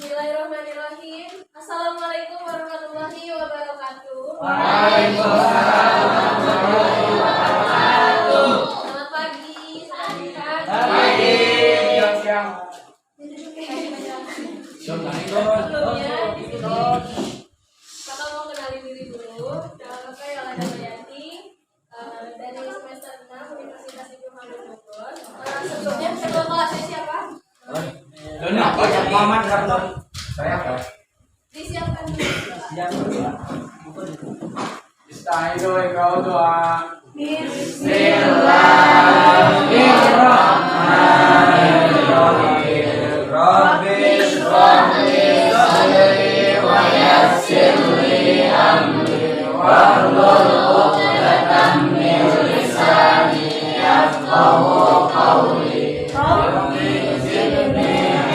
Bismillahirrahmanirrahim. Assalamualaikum warahmatullahi wabarakatuh. Waalaikumsalam warahmatullahi wabarakatuh. Selamat pagi. Selamat pagi. Siang. Sebelumnya di sini kakak mau kenalin diri dulu. Nama kakak Yolanda Bayanti dari semester 6 Universitas Ibnu Khaldun Bogor. Sebelumnya ketua kelasnya siapa? Doni, Muhammad Raptor. Saya apa? Disiapkan dulu. Bismillahirrahmanirrahim. Rabbi shrah li sadri wa yassir li amri wahlul 'uqdatam min lisani yafqahu qawli. Rabbi zidni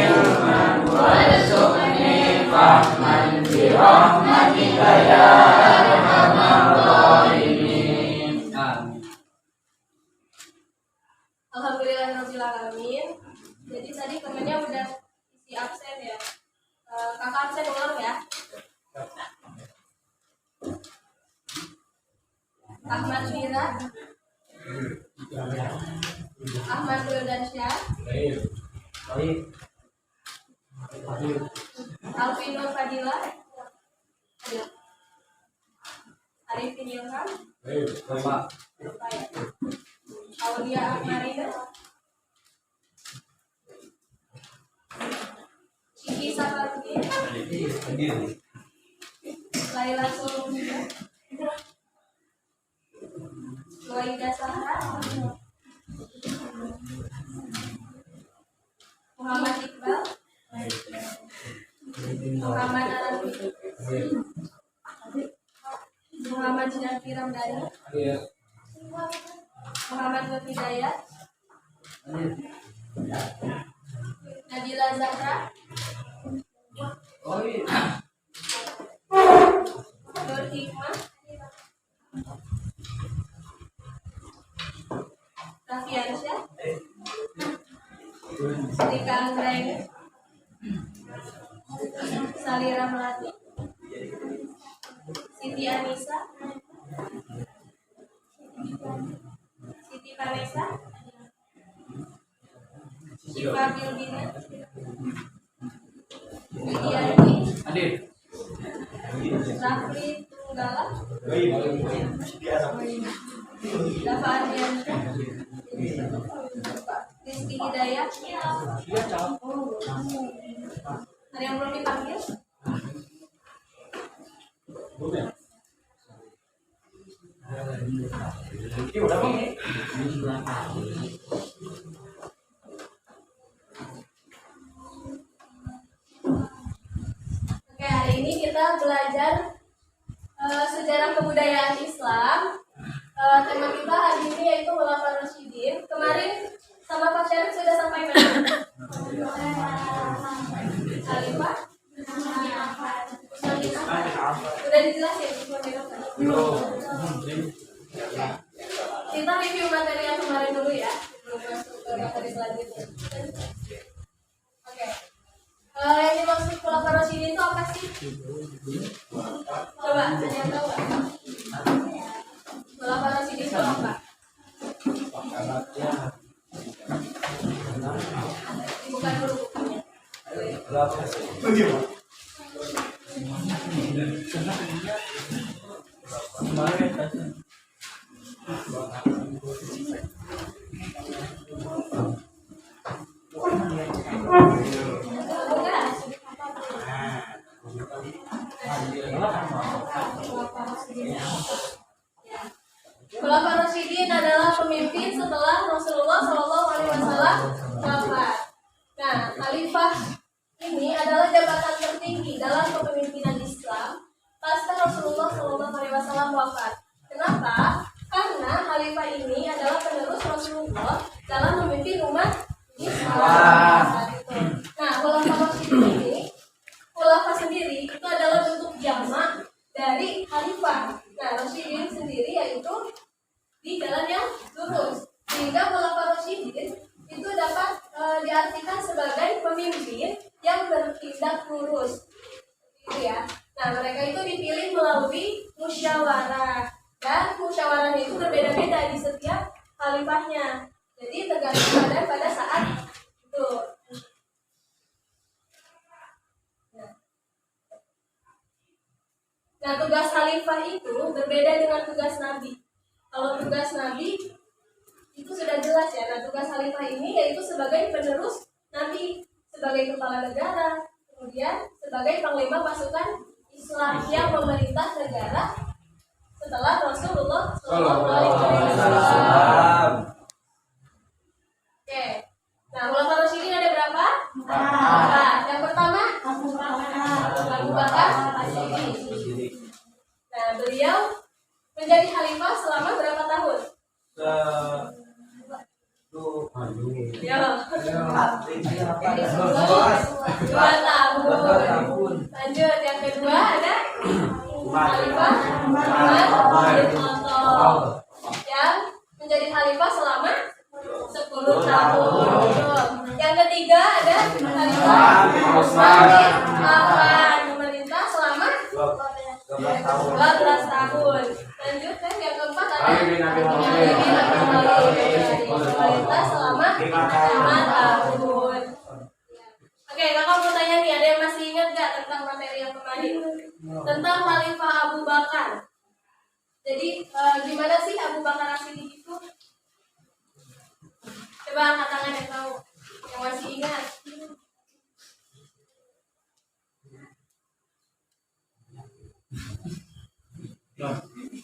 ilman warzuqni fahman bi rahmatika ya arhamar rahimin. Amin. Alhamdulillahirrahmanirrahim. Jadi tadi temennya udah isi absen ya. Kakak absen ulang ya. Ahmad Mira, Ahmad Wildansyah, Alvino Fadila, Arifin Ilham, Aulia Akmarina, Kiki Saparudin, Laila Solomia, Waida Sahra, Muhammad Iqbal, Muhammad Arabi, Muhammad Syafi Ramdhani, Muhammad Nur Hidayat, Nadila Zahra, Nur Hikmah, Rafiansyah, Rika Anggraini, Salira Melati, Siti Anissa, Siti Vanessa, Syifa Bildina, Widiarti, Rafli Tunggala, Dafa Adriansyah, Rizky Hidayat. Ada yang belum dipanggil? Oke, hari ini kita belajar sejarah kebudayaan Islam. Tema kita hari ini yaitu Khulafaur Rasyidin. Kemarin sama Pak Syarif sudah sampaikan. Khalifah udah dijelasin. Kita review materi yang kemarin dulu ya, belum masuk ke materi selanjutnya. Oke. Yang dimaksud Khulafaur Rasyidin itu apa sih? Coba, ada yang tahu nggak? Khulafaur Rasyidin itu apa? Bukan dulu bukunya. Khulafaur Rasyidin adalah pemimpin setelah Rasulullah SAW wafat. Nah, khalifah ini adalah jabatan tertinggi dalam kepemimpinan Islam pasca Rasulullah SAW wafat. Kenapa? Karena khalifah ini adalah penerus Rasulullah dalam memimpin umat Islam. Nah, khulafah sendiri itu adalah bentuk jamak dari khalifah. Nah, Rasyidin sendiri yaitu di jalan yang lurus. Sehingga Khulafaur Rasyidin itu dapat diartikan sebagai pemimpin yang bertindak tegak lurus. Gitu ya. Nah, mereka itu dipilih melalui musyawarah. Dan musyawarah itu berbeda-beda di setiap khalifahnya. Jadi tergantung pada saat itu. Nah, tugas khalifah itu berbeda dengan tugas nabi. Kalau tugas nabi itu sudah jelas ya. Nah, tugas khalifah ini yaitu sebagai penerus nabi, sebagai kepala negara, kemudian sebagai panglima pasukan Islam yang memerintah negara setelah Rasulullah SAW. Oke. Nah, khulafaur rasyidin ada berapa? 4. Yang pertama Abu Bakar As-Siddiq. Nah, beliau menjadi khalifah selama berapa tahun? Ya. 2 tahun. Lanjut, yang kedua ada khalifah Umar bin Khattab yang menjadi khalifah selama 10 tahun. Yang ketiga ada khalifah Utsman bin Affan memerintah selama 12 tahun. Lanjut kan yang keempat ada Ali bin Abi Thalib memerintah selama 5 tahun. Oke, kakak mau tanya nih, ada yang masih ingat gak tentang materi yang kemarin? Tentang Khalifah Abu Bakar. Jadi gimana sih Abu Bakar As-Siddiq itu? Coba angkat tangan yang tahu, yang masih ingat.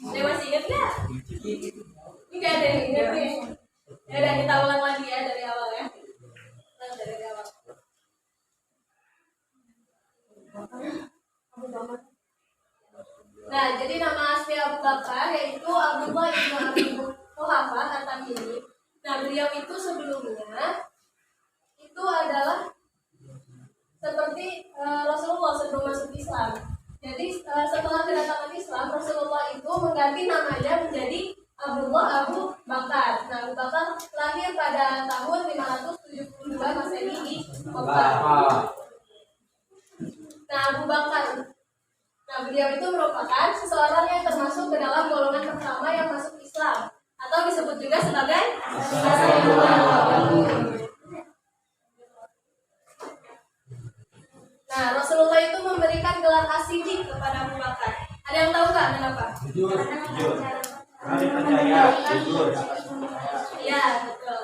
Ada masih ingat nggak? Nggak ada yang ingat nih. Ya udah, kita ulang lagi ya dari awal ya. Dari awal. Nah, jadi nama asli Abu Bakar yaitu Abdullah bin Abi Quhafah At-Tamimi. Nah, beliau itu sebelumnya itu adalah seperti Rasulullah sebelum masuk Islam. Jadi setelah kedatangan Islam, Rasulullah itu mengganti namanya menjadi Abdullah Abu Bakar. Nah, Abu Bakar lahir pada tahun 572 Masehi di Mekah. Nah, Abu Bakar. Nah, beliau itu merupakan seseorang yang termasuk ke dalam golongan pertama yang masuk Islam, atau disebut juga sebagai Nah, Rasulullah itu memberikan gelar As-Siddiq kepada Abu Bakar. Ada yang tahu nggak kenapa? Jujur. Kami percaya jujur. Ya, betul.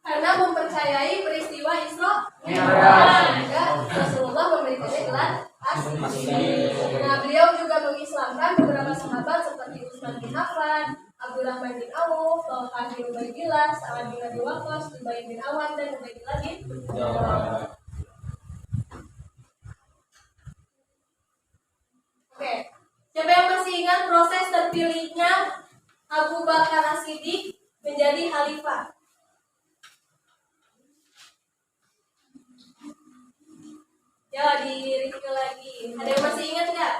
Karena mempercayai peristiwa Isra Mi'raj. sehingga Rasulullah memberikannya gelar As-Siddiq. Nah, beliau juga mengislamkan beberapa sahabat seperti Utsman bin Affan, Abdurrahman bin Auf, Thalqah bin Ubaidillah, Sa'ad bin Abi Waqqas, Zubair bin Awan, dan Ubaidillah bin Jawad. Oke, siapa yang masih ingat proses terpilihnya Abu Bakar As-Siddiq menjadi khalifah? Ya, di-review lagi. Ada yang masih ingat nggak?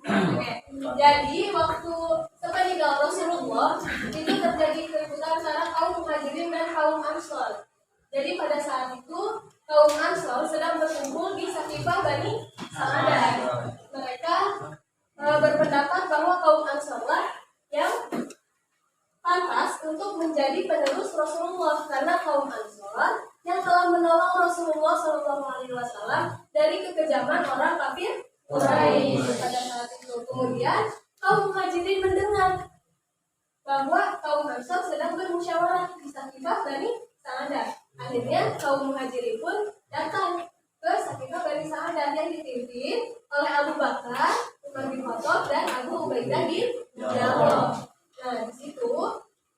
Oke, jadi waktu sepeninggal Rasulullah itu terjadi keributan antara kaum Muhajirin dan kaum Ansor. Jadi pada saat itu kaum Ansor sedang berkumpul di Saqifah Bani Sa'adah. Mereka berpendapat bahwa kaum Ansor lah yang pantas untuk menjadi penerus Rasulullah, karena kaum Ansor yang telah menolong Rasulullah SAW dari kekejaman orang kafir Quraisy pada saat itu. Kemudian kaum Muhajirin mendengar bahwa kaum Ansor sedang bermusyawarah di Saqifah Bani Sa'adah. Akhirnya kaum Muhajirin pun datang ke Saqifah Bani Sa'adah yang dipimpin oleh Abu Bakar, Umar bin Khattab, dan Abu Ubaidah bin Jarrah. Nah, di situ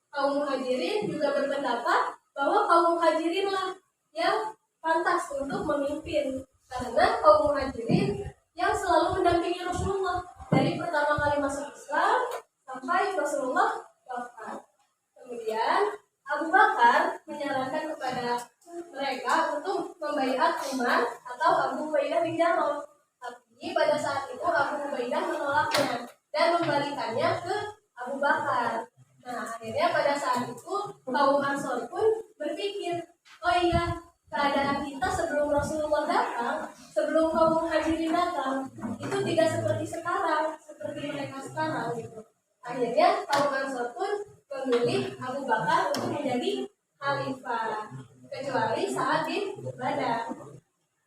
kaum Muhajirin juga berpendapat bahwa kaum Muhajirin lah yang pantas untuk memimpin, karena kaum Muhajirin yang selalu mendampingi Rasulullah dari pertama kali masuk Islam sampai Rasulullah wafat. Kemudian Abu Bakar menyarankan kepada mereka untuk membaiat Umar atau Abu Ubaidah bin Jarrah. Tapi pada saat itu Abu Ubaidah menolaknya dan membalikannya ke Abu Bakar. Nah, akhirnya pada saat itu kaum Ansor pun menjadi khalifah, kecuali saat di Badar.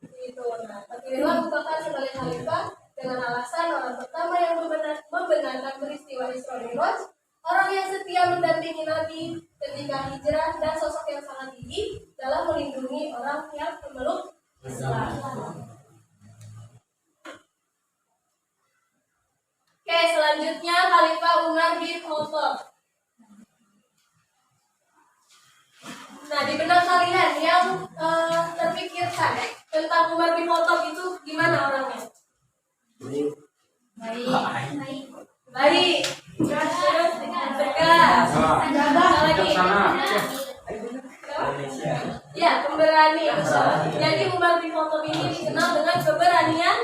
Itu. Nah, terpilihlah Abu Bakar sebagai khalifah dengan alasan orang pertama yang membenarkan peristiwa Isra Mi'raj, orang yang setia mendampingi Nabi ketika hijrah, dan sosok yang sangat gigih dalam melindungi orang yang memeluk Islam. Oke, selanjutnya Khalifah Umar bin Khattab. Nah, di benak kalian yang terpikirkan tentang Umar bin Khattab itu gimana orangnya? Baik. Tegas. Apa lagi? Ya, pemberani. Jadi Umar bin Khattab ini dikenal dengan keberaniannya.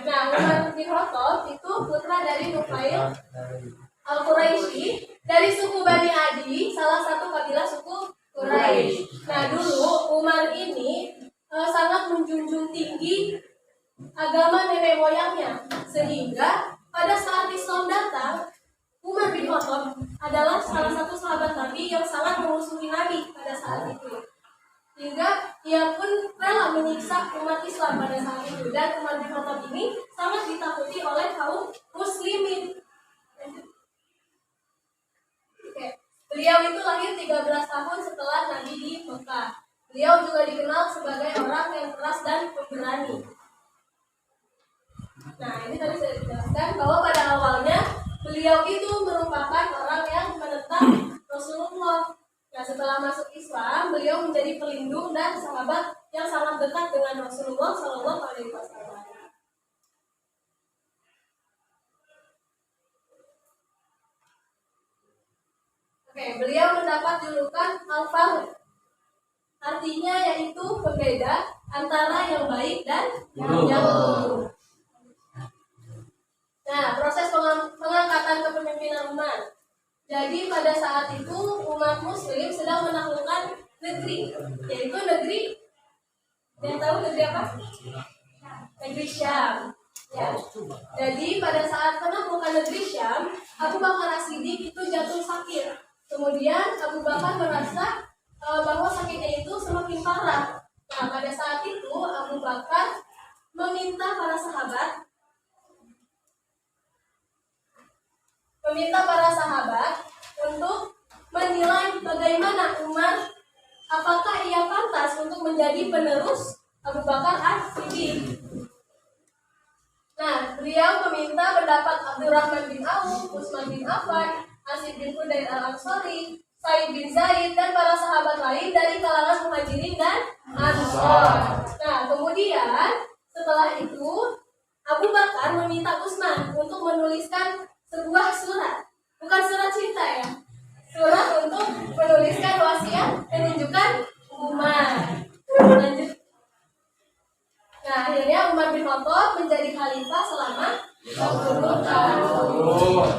Nah, Umar bin Khattab itu putra dari Nufail Al-Quraisy dari suku Bani Adi, salah satu kabilah suku Quraisy. Nah, dulu Umar ini sangat menjunjung tinggi agama nenek moyangnya, sehingga pada saat Islam datang, Umar bin Khattab adalah salah satu sahabat Nabi yang sangat memusuhi Nabi pada saat itu. Hingga ia pun rela menyiksa umat Islam pada saat itu. Dan Umar bin Khattab ini sangat ditakuti oleh kaum muslimin. Oke. Beliau itu lahir 13 tahun setelah Nabi di Mekah. Beliau juga dikenal sebagai orang yang keras dan pemberani. Nah, ini tadi saya jelaskan bahwa pada awalnya beliau itu merupakan orang yang menentang Rasulullah. Nah, setelah masuk Islam, beliau menjadi pelindung dan sahabat yang sangat dekat dengan Rasulullah SAW. Oke, beliau mendapat julukan Al-Faruq. Artinya yaitu pembeda antara yang baik dan yang buruk. Nah, proses pengangkatan kepemimpinan umat. Jadi pada saat itu umat Muslim sedang menaklukkan negeri, yaitu negeri. Yang tahu negeri apa? Negeri Syam. Ya. Jadi pada saat penaklukan negeri Syam, Abu Bakar As-Siddiq itu jatuh sakit. Kemudian Abu Bakar merasa bahwa sakitnya itu semakin parah. Nah, pada saat itu Abu Bakar meminta para sahabat untuk menilai bagaimana Umar, apakah ia pantas untuk menjadi penerus Abu Bakar As-Siddiq. Nah, beliau meminta pendapat Abdurrahman bin Auf, Utsman bin Affan, Asyid bin Hudair al-Ansari, Sa'id bin Zaid, dan para sahabat lain dari kalangan Muhajirin dan Ansor. Nah, kemudian setelah itu Abu Bakar meminta Utsman untuk menuliskan sebuah surat, bukan surat cinta ya, surat untuk menuliskan wasiat penunjukan Umar. Lanjut. Nah, akhirnya Umar bin Khattab menjadi khalifah selama 20 tahun.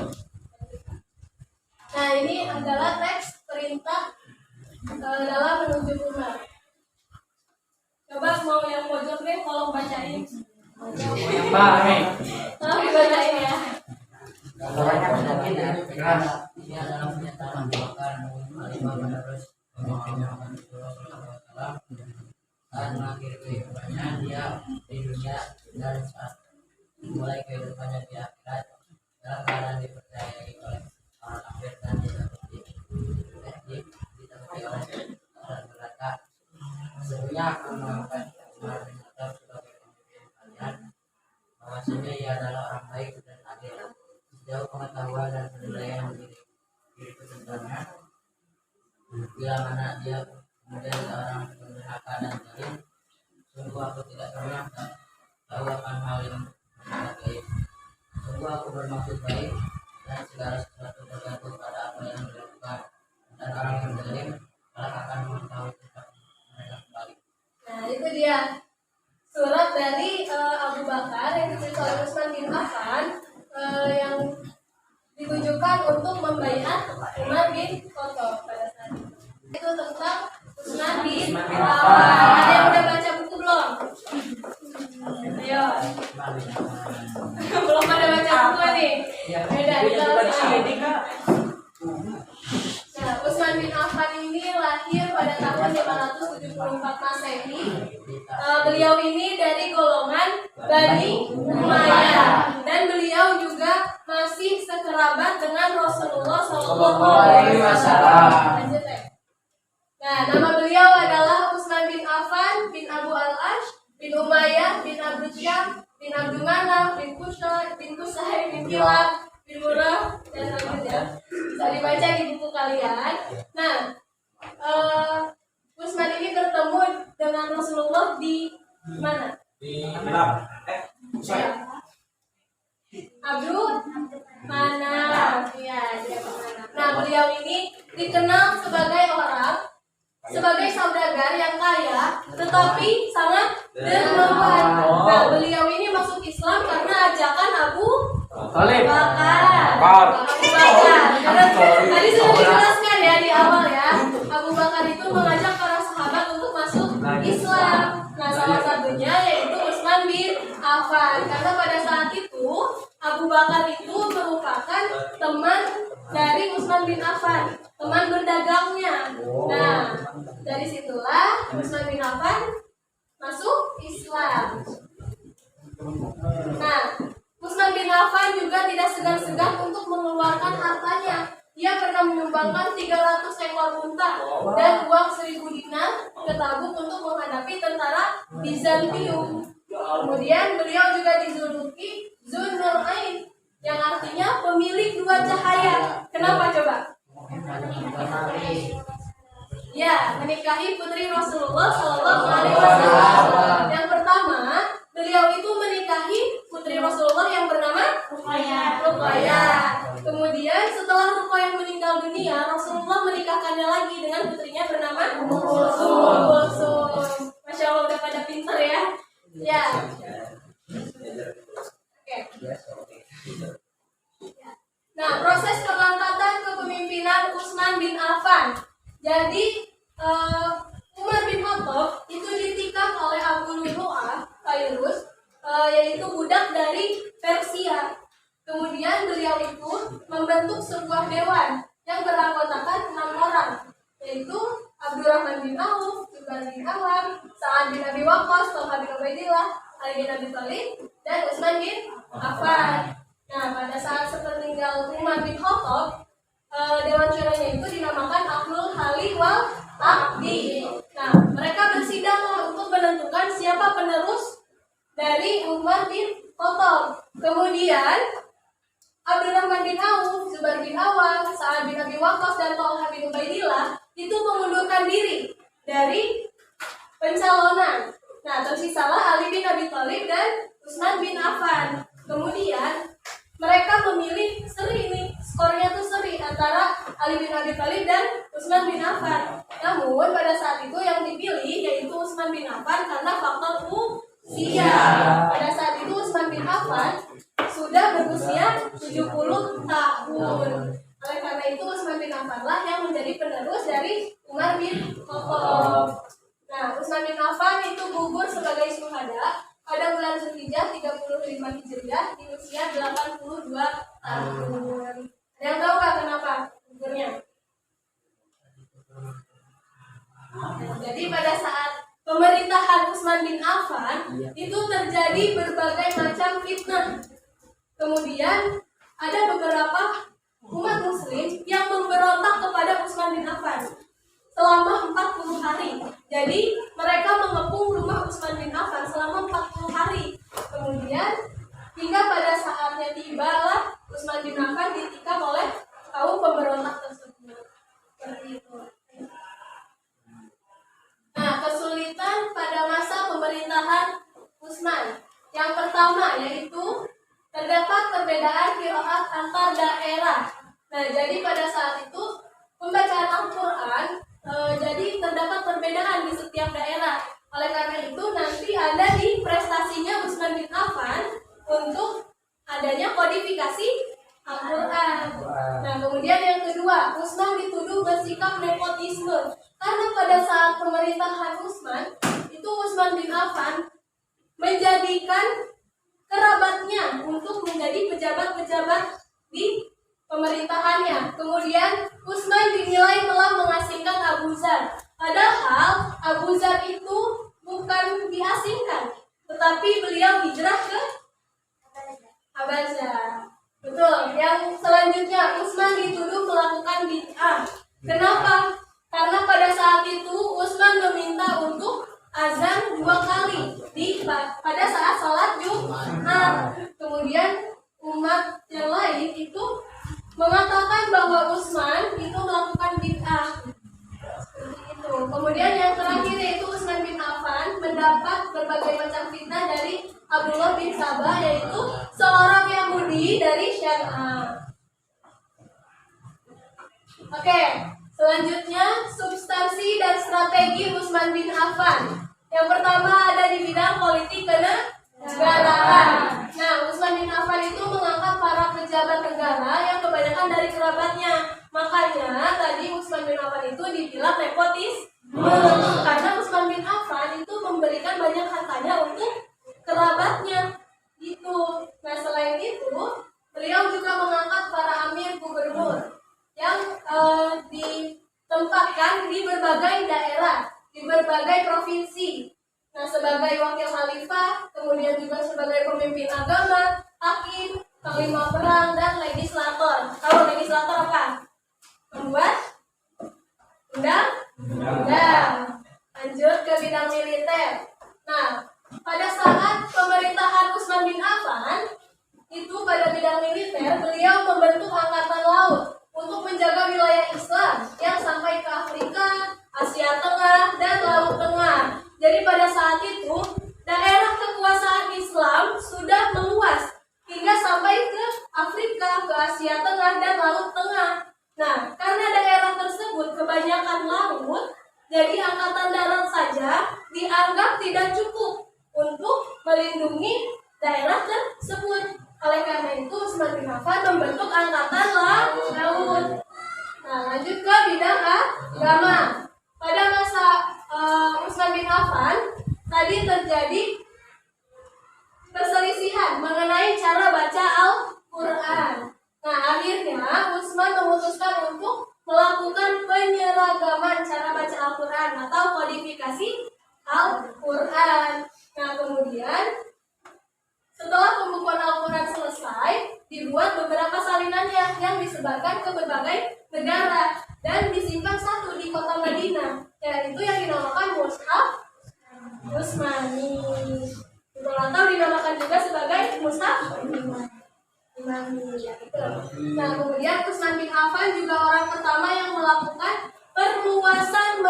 Nah, ini adalah teks perintah dalam menunjuk Umar. Coba mau yang pojok deh, tolong bacain. Yang baik. Tolong dibacain ya. Suaranya sedikit ya. Keras. Dia adalah pernyataan Bakar Khalifah menerus pemimpin Muhammad SAW dan mengakhiri kehidupannya dia di dunia dan saat mulai kehidupannya di akhirat dalam keadaan dipercayai oleh para kafir dan ditakuti oleh dan berkata, sesungguhnya aku mengangkat Umar bin Khattab sebagai pemimpin kalian, bahwasanya ia adalah orang baik dan adil, sejauh pengetahuan dan penilaian diriku tentangnya. Bila mana dia kemudian seorang pendurhaka dan zalim, sungguh aku tidak pernah tahu akan hal yang bersifat gaib. Sungguh aku bermaksud baik dan segala sesuatu tergantung pada apa yang dilakukan, dan orang yang zalim akan mengetahui tempat mereka kembali. Nah, itu dia surat dari Abu Bakar yang ditulis oleh Utsman bin Affan yang ditujukan untuk membaiat Umar bin Khattab pada saat itu. Itu tentang Utsman bin Affan. Ada yang udah baca buku belum? Ayo. Belum pada baca buku nih. Beda kita. Nah, Utsman bin Affan Affan ini lahir pada tahun 574 Masehi. Beliau ini dari golongan Bani Umayyah dan beliau juga masih sekerabat dengan Rasulullah SAW. Lanjut ya. Nah, nama beliau adalah Utsman bin Affan bin Abu Al-Ash bin Umayyah bin Abu Syam bin Abdul Manaf bin Qusay bin Kilab bin Murrah dan selanjutnya bisa dibaca di buku kalian. Nah, Utsman ini bertemu dengan Rasulullah di mana? Di Abdul Manaf. Ya, dia Manaf. Nah, beliau ini dikenal sebagai saudagar yang kaya, tetapi sangat dermawan. Nah, beliau ini masuk Islam karena ajakan Abu Bakar. Tadi sudah dijelaskan ya di awal ya. Abu Bakar itu mengajak para sahabat untuk masuk Islam. Nah, salah satunya yaitu Utsman bin Affan. Karena pada saat itu Abu Bakar itu merupakan teman dari Utsman bin Affan, teman berdagangnya. Nah, dari situlah Utsman bin Affan masuk Islam. Nah, Utsman bin Affan juga tidak segan-segan untuk mengeluarkan hartanya. Dia pernah menyumbangkan 300 ekor unta dan uang 1000 dinar ke Tabuk untuk menghadapi tentara Bizantium. Kemudian beliau juga dijuluki Dzun-Nurain, yang artinya pemilik dua cahaya. Kenapa coba? Ya, menikahi putri Rasulullah SAW. Yang pertama, beliau itu menikahi putri Rasulullah yang bernama Ruqayyah. Kemudian setelah Ruqayyah meninggal dunia, Rasulullah menikahkannya lagi dengan putrinya bernama Kulsum. Masya Allah, udah pada pintar ya. Ya. Oke. Nah, proses pengangkatan kepemimpinan Utsman bin Affan. Jadi Umar bin Khattab itu ditikam oleh Abu Lu'lu'ah Fairuz, yaitu budak dari Persia. Kemudian beliau itu membentuk sebuah dewan yang beranggotakan 6 orang, yaitu Abdurrahman bin Auf, Zubair bin Awam, Sa'ad bin Abi Waqqas, Thalhah bin Ubaidillah, Ali bin Abi Thalib, dan Utsman bin Affan. Nah, pada saat sepeninggal Umar bin Khattab, Dewan Syuranya itu dinamakan Ahlul Hali wal Aqdi. Nah, mereka bersidang untuk menentukan siapa penerus dari Umar bin Khattab. Kemudian Abdurrahman bin Auf, Zubair bin Awam, Sa'ad bin Abi Waqqas, dan Thalhah bin Ubaidillah itu mengundurkan diri dari pencalonan. Nah, tersisalah Ali bin Abi Thalib dan Utsman bin Affan. Kemudian mereka memilih seri ini, skornya tuh seri antara Ali bin Abi Thalib dan Utsman bin Affan. Namun pada saat itu yang dipilih yaitu Utsman bin Affan karena faktor usia. Pada saat itu Utsman bin Affan sudah berusia 70 tahun. Oleh karena itu Utsman bin Affan lah yang menjadi penerus dari Umar bin Khattab. Nah, Utsman bin Affan itu gugur sebagai syuhada pada bulan Zulhijjah 35 Hijriah di usia 82 tahun. Ada yang tahu nggak kenapa gugurnya? Jadi pada saat pemerintahan Utsman bin Affan itu terjadi berbagai macam fitnah. Kemudian ada beberapa umat muslim yang memberontak kepada Utsman bin Affan selama 40 hari. Jadi mereka mengepung rumah Utsman bin Affan selama 40 hari. Kemudian hingga pada saatnya tibalah Utsman bin Affan ditikam oleh kaum pemberontak tersebut. Seperti itu. Nah, kesulitan pada masa pemerintahan Utsman. Yang pertama yaitu terdapat perbedaan qiraat antar daerah. Nah, jadi pada saat itu pembacaan Al-Quran jadi terdapat perbedaan di setiap daerah. Oleh karena itu nanti ada di prestasinya Utsman bin Affan untuk adanya kodifikasi Al-Quran. Nah, kemudian yang kedua, Utsman dituduh bersikap nepotisme. Karena pada saat pemerintahan Utsman, itu Utsman bin Affan menjadikan kerabatnya untuk menjadi pejabat-pejabat di pemerintahannya. Kemudian Utsman dinilai telah mengasingkan Abu Dzar. Padahal Abu Dzar itu bukan diasingkan, tetapi beliau hijrah ke Habasyah. Betul. Yang selanjutnya Utsman dituduh melakukan bid'ah. Kenapa? Karena pada saat itu Utsman meminta untuk azan 2 kali pada saat sholat Jumat. Kemudian umat yang lain itu mengatakan bahwa Utsman itu melakukan bid'ah. Seperti itu. Kemudian yang terakhir yaitu Utsman bin Affan mendapat berbagai macam fitnah dari Abdullah bin Sabah, yaitu seorang Yahudi dari Syam. Oke, selanjutnya substansi dan strategi Utsman bin Affan. Yang pertama ada di bidang politik kenegaraan. Nah, Utsman bin Affan itu mengangkat para pejabat negara yang kebanyakan dari kerabatnya. Makanya tadi Utsman bin Affan itu dibilang nepotisme. Karena Utsman bin Affan itu memberikan banyak hartanya untuk kerabatnya. Gitu. Nah, selain itu, beliau juga mengangkat para amir gubernur yang ditempatkan di berbagai daerah, di berbagai provinsi. Nah, sebagai wakil khalifah, kemudian juga sebagai pemimpin agama, hakim, panglima perang, dan legislator. Kalau legislator apa? Membuat undang-undang. Lanjut ke bidang militer. Nah, pada saat pemerintahan Utsman bin Affan, itu pada bidang militer, beliau membentuk angkatan laut untuk menjaga wilayah Islam yang sampai ke Afrika, Asia Tengah, dan Laut Tengah. Jadi pada saat itu, daerah kekuasaan Islam sudah meluas hingga sampai ke Afrika, ke Asia Tengah, dan Laut Tengah. Nah, karena daerah tersebut kebanyakan laut, jadi angkatan darat saja dianggap tidak cukup untuk melindungi daerah tersebut. Oleh karena itu, Utsman bin Affan membentuk angkatan laut. Nah, lanjut ke bidang agama. Pada masa Utsman bin Affan, tadi terjadi perselisihan mengenai cara baca Al-Quran. Nah, akhirnya Utsman memutuskan untuk melakukan penyeragaman cara baca Al-Quran atau kodifikasi Al-Quran. Nah, kemudian setelah pembukuan Al-Quran selesai, dibuat beberapa salinannya yang disebarkan ke berbagai negara dan disimpan satu di kota Madinah, yaitu yang dinamakan Mushaf Utsmani. Atau dinamakan juga sebagai Mushaf Imami. Nah, kemudian Utsman bin Affan juga orang pertama yang melakukan perluasan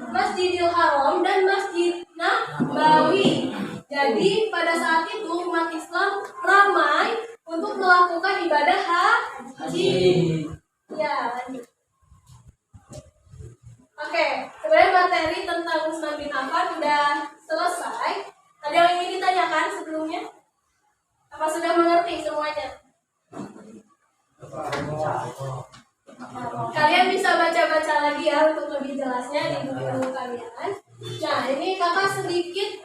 Masjidil Haram dan Masjid Nabawi. Jadi pada saat itu umat Islam ramai untuk melakukan ibadah haji. Ya, lanjut. Oke, sebenarnya materi tentang Utsman bin Affan sudah selesai. Ada yang ingin ditanyakan sebelumnya? Apa sudah mengerti semuanya? Kalian bisa baca-baca lagi ya untuk lebih jelasnya di buku kalian. Nah, ini kakak sedikit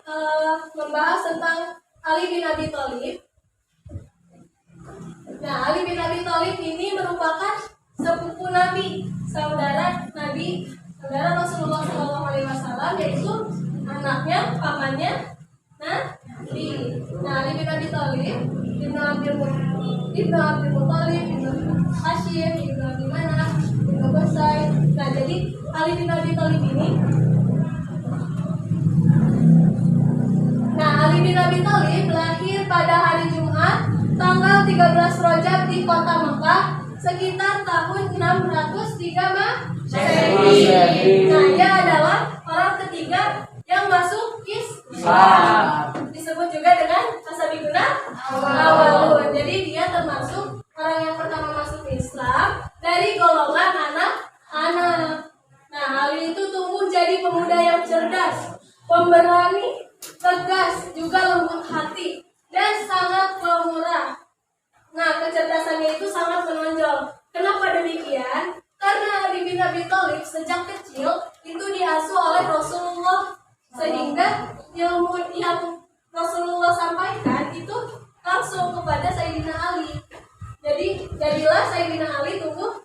membahas tentang Ali bin Abi Thalib. Nah, Ali bin Abi Thalib ini merupakan sepupu Nabi, saudara Rasulullah SAW, yaitu anaknya, pamannya Nabi. Nah, Ali bin Abi Thalib, Ibnu Abdul Muthalib, Ibnu Hashim, Ibnu Abi Manaf, Ibnu Qusay. Nah, jadi Ali bin Abi Thalib ini, Ali bin Abi Thalib lahir pada hari Jumat tanggal 13 Rajab di kota Mekah sekitar tahun 603 Masehi. Nah, dia adalah orang ketiga yang masuk Islam. Disebut juga dengan As-Sabiquna Awwalun. Jadi dia termasuk orang yang pertama masuk Islam dari golongan anak-anak. Nah, Ali itu tumbuh jadi pemuda yang cerdas, pemberani, tegas, juga lembut hati, dan sangat pemurah. Nah, kecerdasannya itu sangat menonjol. Kenapa demikian? Karena Ali bin Abi Thalib sejak kecil itu diasuh oleh Rasulullah, sehingga ilmu yang Rasulullah sampaikan itu langsung kepada Sayyidina Ali. Jadi jadilah Sayyidina Ali tumbuh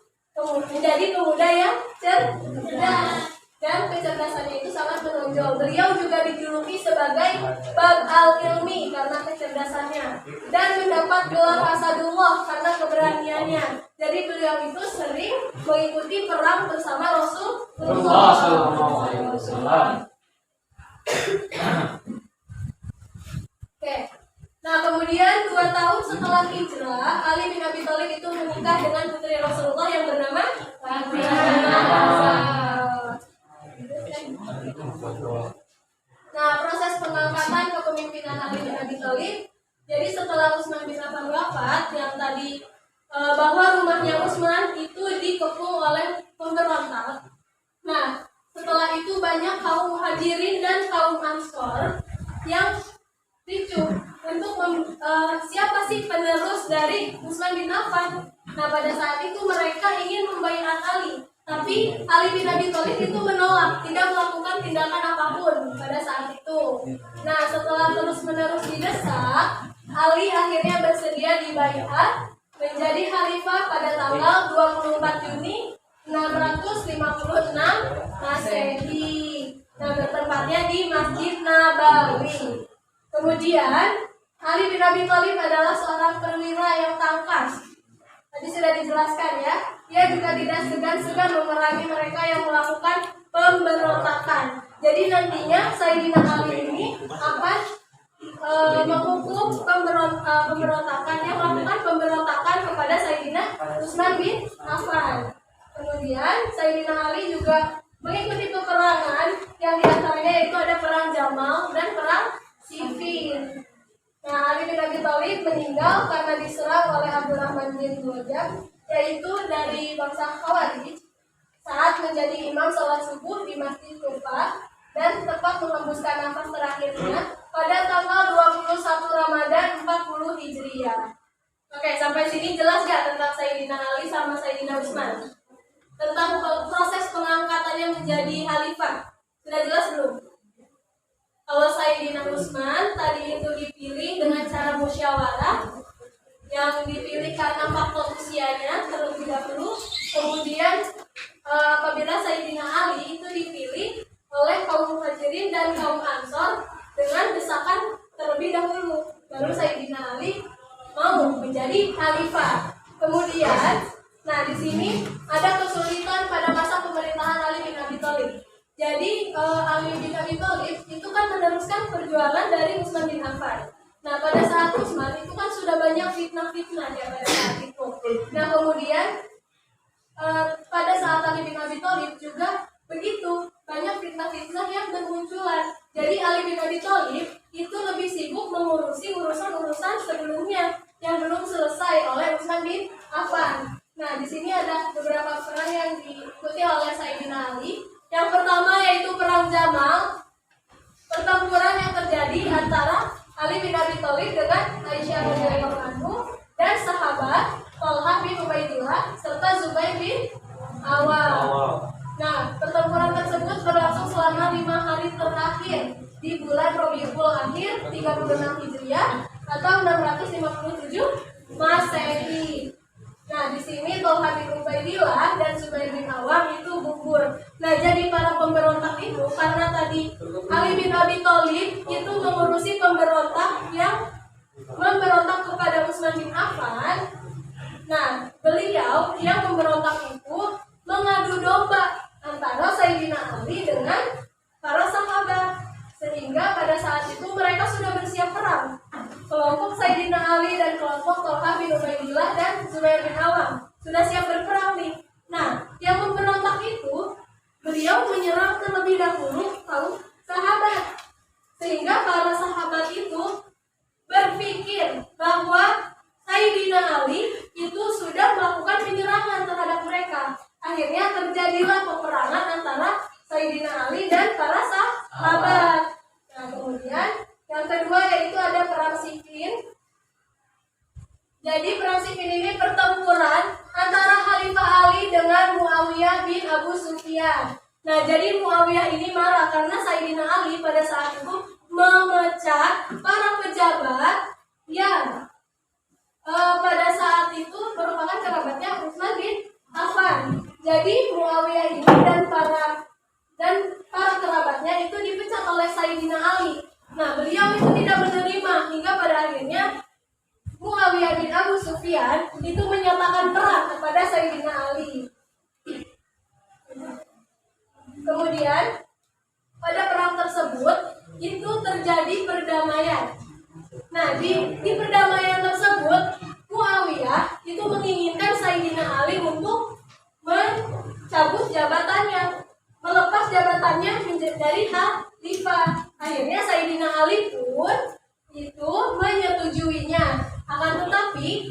menjadi pemuda yang cerdas, dan kecerdasannya itu sangat menonjol. Beliau juga dijuluki sebagai Bab al-Ilmi karena kecerdasannya, dan mendapat gelar Asadullah karena keberaniannya. Jadi beliau itu sering mengikuti perang bersama Rasulullah SAW. Oke. Nah, kemudian 2 tahun setelah hijrah, Ali bin Abi Thalib itu menikah dengan putri Rasulullah yang bernama Fatimah. Nah, proses pengangkatan kepemimpinan Ali bin Abi Thalib. Jadi setelah Utsman bin Affan wafat, yang tadi bahwa rumahnya Utsman itu dikepung oleh pemberontak. Nah, setelah itu banyak kaum Muhajirin dan kaum Ansor yang ricuh untuk siapa sih penerus dari Utsman bin Affan. Nah, pada saat itu mereka ingin membaiat Ali, tapi Ali bin Abi Thalib itu menolak, tidak melakukan tindakan apapun pada saat itu. Nah, setelah terus-menerus didesak, Ali akhirnya bersedia dibaiat menjadi khalifah pada tanggal 24 Juni 656 Masehi. Nah, bertempatnya di Masjid Nabawi. Kemudian, Ali bin Abi Thalib adalah seorang perwira yang tangkas. Tadi sudah dijelaskan ya. Dia juga tidak segan-segan memerangi mereka yang melakukan pemberontakan. Jadi nantinya Sayyidina Ali ini akan menghukum pemberontakan yang melakukan pemberontakan kepada Sayyidina Utsman bin Affan. Kemudian Sayyidina Ali juga mengikuti peperangan yang diantaranya itu ada perang Jamal dan perang Siffin. Nah, Ali bin Abi Thalib meninggal karena diserang oleh Abdurrahman bin Muljam, yaitu dari bangsa Khawarij, saat menjadi imam sholat subuh di Masjid Kufah, dan tepat mengembuskan nafas terakhirnya pada tanggal 21 Ramadan 40 Hijriah. Oke, sampai sini jelas gak tentang Sayyidina Ali sama Sayyidina Utsman? Tentang proses pengangkatannya menjadi khalifah. Sudah jelas belum? Kalau Sayyidina Utsman tadi itu dipilih dengan cara musyawarah, yang dipilih karena faktor usianya terlebih dahulu. Kemudian apabila Sayyidina Ali itu dipilih oleh kaum Muhajirin dan kaum Ansor dengan desakan terlebih dahulu, baru Sayyidina Ali mau menjadi khalifah. Kemudian, nah di sini ada kesulitan pada masa pemerintahan Ali bin Abi Thalib. Jadi Ali bin Abi Thalib itu kan meneruskan perjuangan dari Utsman bin Affan. Nah, pada saat Utsman itu kan sudah banyak fitnah-fitnah ya pada saat itu. Nah, kemudian pada saat Ali bin Abi Thalib juga begitu banyak fitnah-fitnah yang bermunculan. Jadi Ali bin Abi Thalib itu lebih sibuk mengurusi urusan-urusan sebelumnya yang belum selesai oleh Utsman bin Affan. Nah, di sini ada beberapa perang yang diikuti oleh Sayyidina Ali. Yang pertama yaitu perang Jamal, pertempuran yang terjadi antara Ali bin Abi Thalib dengan Aisyah radhiyallahu anhu dan sahabat Thalhah bin Ubaidillah serta Zubair bin Awam. Nah, pertempuran tersebut berlangsung selama 5 hari terakhir di bulan Rabiul Akhir 36 Hijriah atau 657 Masehi. Nah, di sini Thalhah bin Ubaidillah dan Zubair bin Awam itu gugur. Nah, jadi para pemberontak itu karena tadi Ali bin Abi Thalib itu mengurusi pemberontak yang memberontak kepada Utsman bin Affan. Nah, beliau yang memberontak itu mengadu domba antara Sayyidina Ali dengan para sahabat, sehingga pada saat itu mereka sudah bersiap perang. Kelompok Sayyidina Ali dan kelompok Thalhah bin Ubaidillah dan Zubair bin Awam sudah siap berperang nih. Nah, yang memberontak itu beliau menyerang terlebih dahulu kaum sahabat, sehingga para sahabat itu berpikir bahwa Sayyidina Ali itu sudah melakukan penyerangan terhadap mereka. Akhirnya terjadilah peperangan antara Sayyidina Ali dan para sahabat. Nah, kemudian yang kedua yaitu ada perang Siffin. Jadi perang Siffin ini pertempuran antara Khalifah Ali dengan Muawiyah bin Abu Sufyan. Nah, jadi Muawiyah ini marah karena Sayyidina Ali pada saat itu memecat para pejabat yang pada saat itu merupakan kerabatnya Utsman bin Affan. Jadi Muawiyah ini dan para kerabatnya itu dipecat oleh Sayyidina Ali. Nah, beliau itu tidak menerima hingga pada akhirnya Muawiyah bin Abu Sufyan itu menyatakan perang kepada Sayyidina Ali. Kemudian pada perang tersebut itu terjadi perdamaian. Nah, di perdamaian tersebut Muawiyah itu menginginkan Sayyidina Ali untuk mencabut jabatannya, melepas jabatannya dari khalifah. Akhirnya Sayyidina Ali pun itu menyetujuinya. Akan tetapi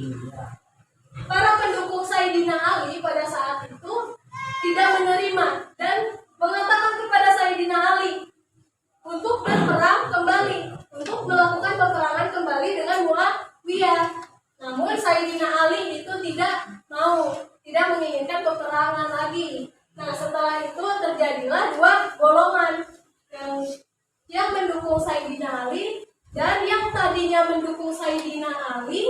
para pendukung Sayyidina Ali pada saat itu tidak menerima dan mengatakan kepada Sayyidina Ali untuk berperang kembali, untuk melakukan peperangan kembali dengan Muawiyah. Namun Sayyidina Ali itu tidak mau, tidak menginginkan peperangan lagi. Nah, setelah itu terjadilah dua golongan, yang mendukung Sayyidina Ali dan yang tadinya mendukung Sayyidina Ali,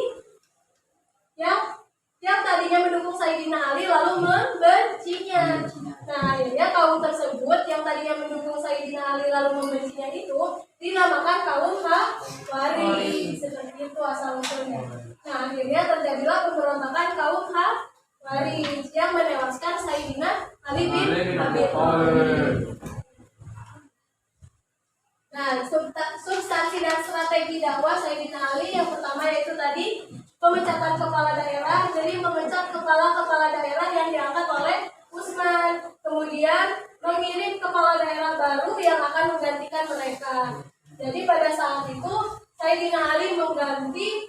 yang tadinya mendukung Sayyidina Ali lalu membencinya. Nah, akhirnya kaum tersebut yang tadinya mendukung Sayyidina Ali lalu membencinya itu dinamakan kaum Khawarij. Seperti itu asal usulnya. Nah, akhirnya terjadilah pemberontakan kaum Khawarij yang menewaskan Sayyidina Ali bin Abi Thalib. Nah, substansi dan strategi dakwah Sayyidina Ali yang pertama yaitu tadi pemecatan kepala daerah, jadi memecat kepala daerah yang diangkat oleh Utsman, kemudian mengirim kepala daerah baru yang akan menggantikan mereka. Jadi pada saat itu Sayyidina Ali mengganti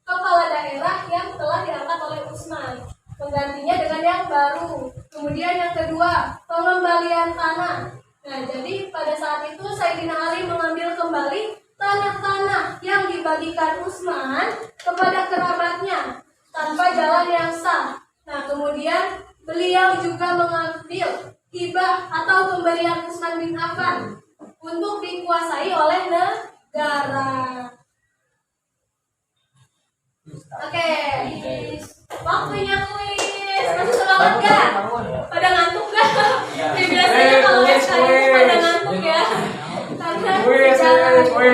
kepala daerah yang telah diangkat oleh Utsman, menggantinya dengan yang baru. Kemudian yang kedua, pengembalian tanah. Nah, jadi pada saat itu Sayyidina Ali mengambil kembali tanah-tanah yang dibagikan Utsman kepada kerabatnya tanpa jalan yang sah. Nah, kemudian beliau juga mengambil hibah atau pemberian Utsman bin Affan untuk dikuasai oleh negara. Oke, waktunya kuis. Masih semangat gak? Pada ngantuk gak? Ya, biasanya kalau saya pada ngantuk ya. Karena Oke.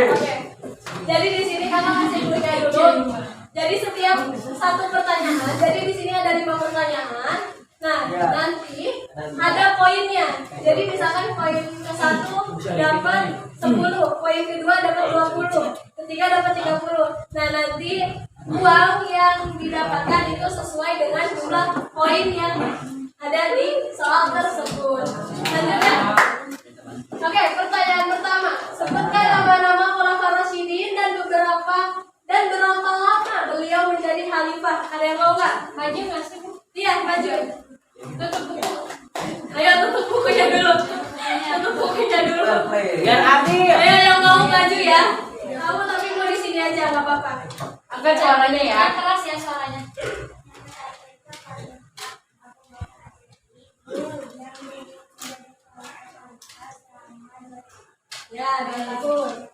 Jadi di sini kakak kasih kuliah dulu. Jadi setiap satu pertanyaan, jadi di sini ada 5 pertanyaan. Nah, nanti ada poinnya. Jadi misalkan poin ke-1 dapat 10, poin kedua dapat 20, ketiga dapat 30. Nah, nanti uang yang didapatkan itu sesuai dengan jumlah poin yang ada di soal tersebut. Lanjutkan. Oke, pertanyaan pertama. Sebutkan nama-nama Khulafaur Rasyidin dan berapa lama beliau menjadi khalifah. Ada yang tahu nggak? Maju nggak sih, Bu? Iya, maju. Tutup buku. Ayo tutup bukunya dulu. Tutup bukunya dulu. Biar adil. Ayo yang mau maju ya. Kamu tapi mau di sini aja nggak apa-apa. Angkat suaranya ya. Keras ya suaranya. Ya, bagus.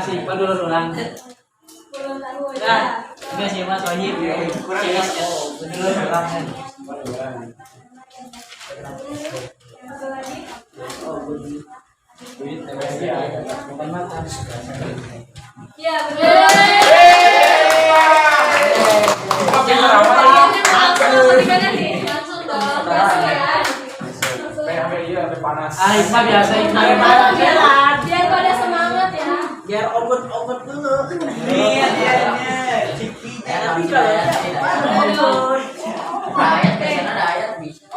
Simpel dulu ulang. 10 tahun ya. Nah, juga sih Mas Wahid. Kurang ya. Dulu ulang. Satu lagi. Ya, betul. Langsung dong, langsung ya. Pak biasa ini. Biar pada semangat ya. Biar obat-obat dulu. Tapi kalau ayat biasanya ada ayat bisa.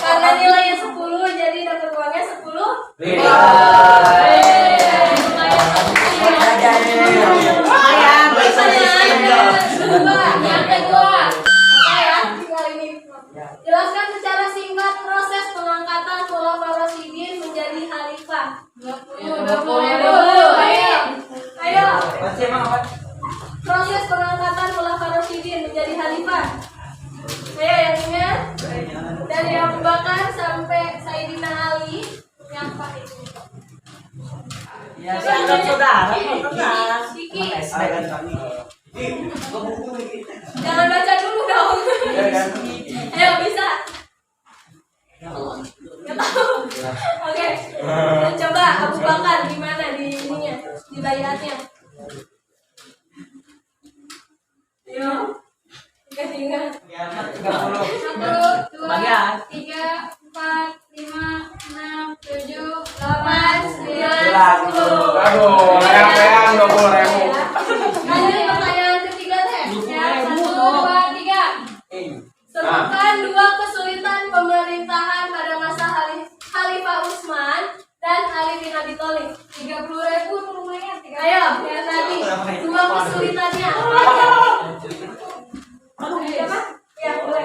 Karena nilainya 10 jadi dapat uangnya 10. Yang kedua, jelaskan secara singkat proses pengangkatan Khulafaur Rasyidin menjadi khalifah. 20. Ayo. Proses pengangkatan Khulafaur Rasyidin menjadi khalifah. Ayo yang ingat. Dari Abu Bakar sampai Sayyidina Ali yang Pak itu. Ya, Coba Anggap saudara, Kiki. tenang. Kiki. Gua buku lagi. Jangan baca dulu dong. Ya kan? Ayo bisa. Nggak tahu. Oke. Coba Abu Bakar gimana di ininya, di bayatnya. Yo. Ingat. 30. 1, 2, 3, 4, 5, 6, 7, 8, 9, 10. Aduh, leang-leang 20.000. Lanjut pertanyaan ketiga teh. Ya, 1, 2, 3. Sebutkan dua kesulitan pemerintahan pada masa Khalifah Utsman dan Ali bin Abi Thalib. 30.000 lumayan. Ayo, yang tadi dua kesulitannya. Siapa? Ya, boleh.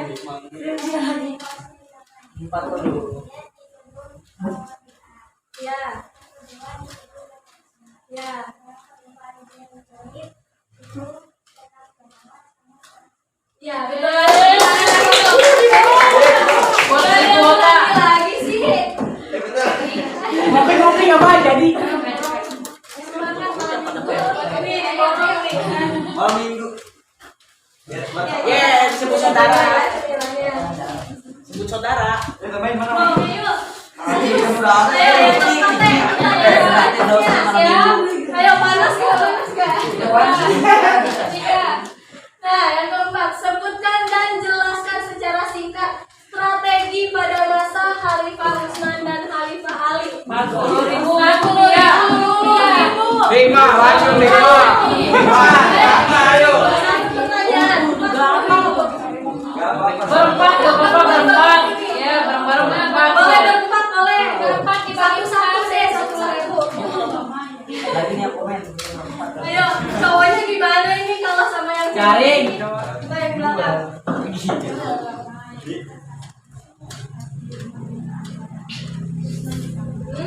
40. Ya. Ya. Ya, betul. Boleh lagi sih. Ngopi-ngopi nggak apa jadi. Semangat lanjut. Nih, nih. Malam minggu. Ya, sebut saudara. Sebut saudara. Ya main mana? Mau yuk. Ayo udah. Ayo, yang keempat teh. Ayo, panas gak? Tiga. Nah, yang keempat, sebutkan dan jelaskan secara singkat strategi pada masa Khalifah Utsman dan Khalifah Ali. 40.000. 40.000. 5, langsung 5. 5. Ayo. Satu pertanyaan. Berempat, gak apa-apa berempat. Ya, bareng-bareng berempat. Boleh berempat, boleh. Berempat satu deh, 1.000. Lagi nih aku komen. Ayo, cowoknya gimana ini kalau sama yang Garing. kita yang belakang.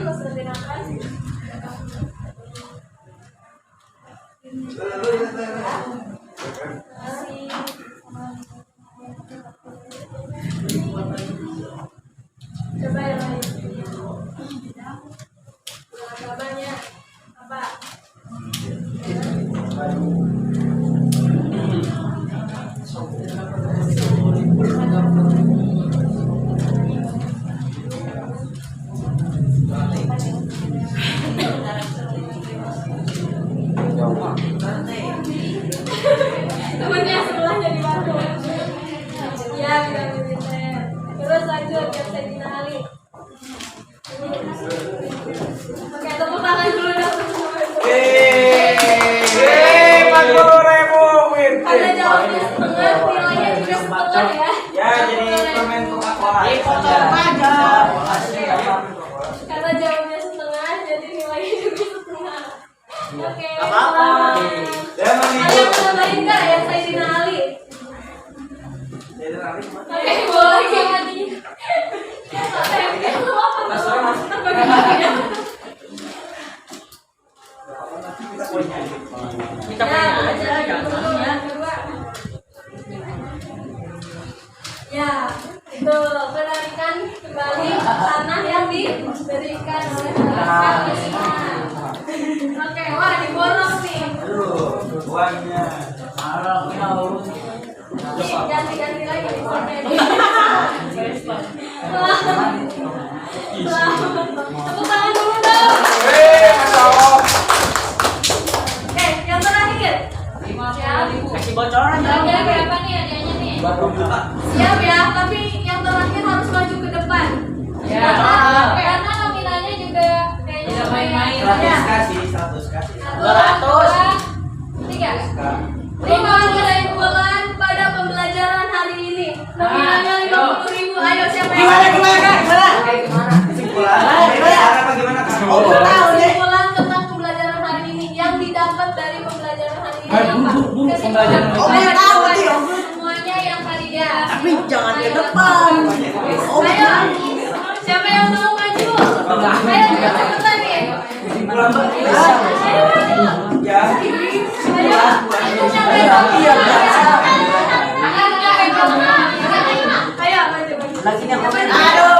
Mas nanti makan. Coba yang lain. Gambarnya apa? Temennya sebelahnya di batu. Ya, kita militer. Terus lanjut ke Sayyidina Ali. Oke, tepuk tangan dulu dong. 40.000 win. Karena jawabnya setengah, nilainya juga setengah ya. Ya jadi permen Coca-Cola. aja. Karena jawabnya setengah, jadi nilainya juga setengah. Oke. apa-apa. Ya malam Ada minggu. yang nambahin nggak yang Sayyidina Ali? Jadi nanti Oke, boleh lagi. Kita punya. Ya, itu penarikan kembali tanah yang diberikan oleh Khalifah Utsman. Oke, wah diborong nih. aduh uangnya. Nih, ganti-ganti lagi nih. Tepuk tangan dulu dong. Masya Allah. Oke, yang terakhir. Siap. Kasih bocoran dong. Kira-kira berapa nih hadiahnya nih? 40 juta. Siap ya, tapi yang terakhir harus maju ke depan. Ya. Karena nominalnya juga kayaknya Bisa main-main. 100 kasih, 100 kasih. 3. Lima kesimpulan pada pembelajaran hari ini. Nominalnya 50.000. Ayo siapa yang Kesimpulan. Cara apa gimana Kak? kesimpulan tentang pembelajaran hari ini yang didapat dari pembelajaran hari ini apa? Kesimpulan. Ayo, tahu coba. sih, Semuanya yang tadi dia. Tapi jangan ke depan. Ayo, siapa yang mau maju? Ayo, cepetan nih. Kesimpulan Mbak. Ayo, Ya. ayo. Iya, biasa. Ayo, maju. Lagi nih aku komen. Aduh.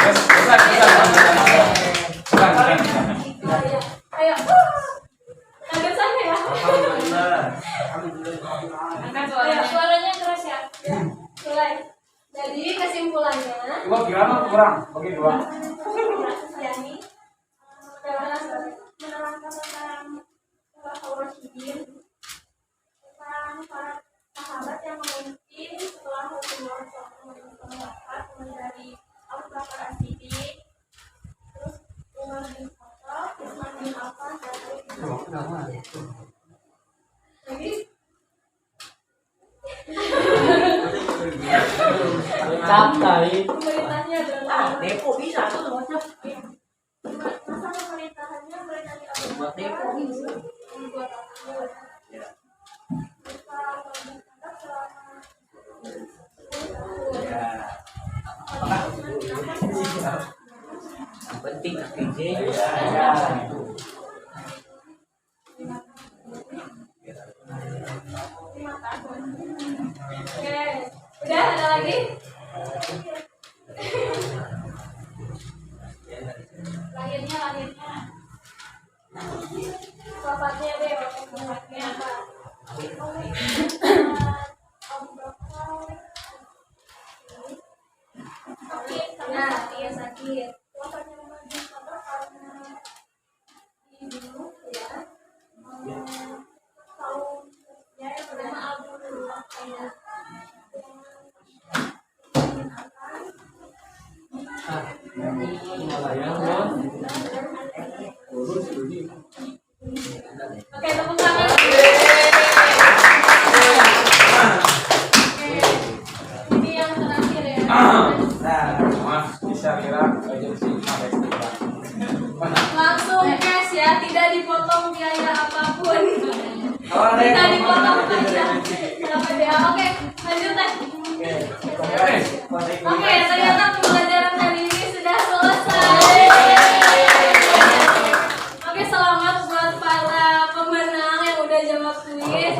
Bukan. Jadi kesimpulannya, Dua gimana kurang? Bagi dua. Yani menerangkan tentang Rasulullah tentang para sahabat yang memimpin setelah Rasulullah SAW wafat, dari Abu Bakar As-Siddiq, terus Umar bin Khattab, Utsman bin Affan, dan Ali bin Abi Thalib. Lagi Captai. pemerintahnya adalah Depo bisa tuh bosnya. masa pemerintahannya mulai dari Abu Buat Bakar depo. membuat tahun. Yang penting PJ. Oke, udah ada lagi? Lahirnya. Wafatnya deh, wafatnya apa? Abu Bakar. Sakit, nah, iya sakit. Wafatnya Umar bin Khattab karena dibunuh ya. Tahun ya yang bernama Abu Bakar. Oke, tepuk tangan. Ini yang terakhir ya. Maaf, bisa kira agensi Langsung cash ya, tidak dipotong biaya apapun. Tidak dipotong saja. Oke, lanjut Teh. Oke, ternyata pembelajaran hari ini sudah selesai. Oke, selamat buat para pemenang yang udah jawab kuis.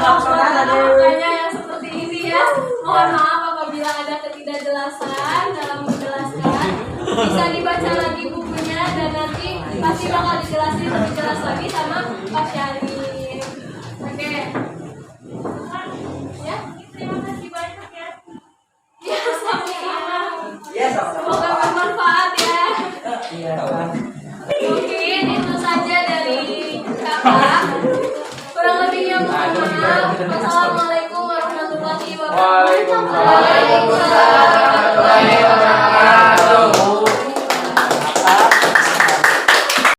Makanya yang seperti ini ya. Mohon maaf apabila ada ketidakjelasan dalam menjelaskan. Bisa dibaca lagi bukunya dan nanti pasti bakal dijelasin lebih jelas lagi sama Pak Syarif. Oke. Ya, terima kasih banyak ya. Ya, sama-sama. Semoga bermanfaat ya. Mungkin itu saja dari kakak. Kurang lebihnya mohon maaf. Wassalamualaikum warahmatullahi wabarakatuh. Waalaikumsalam. Waalaikumsalam.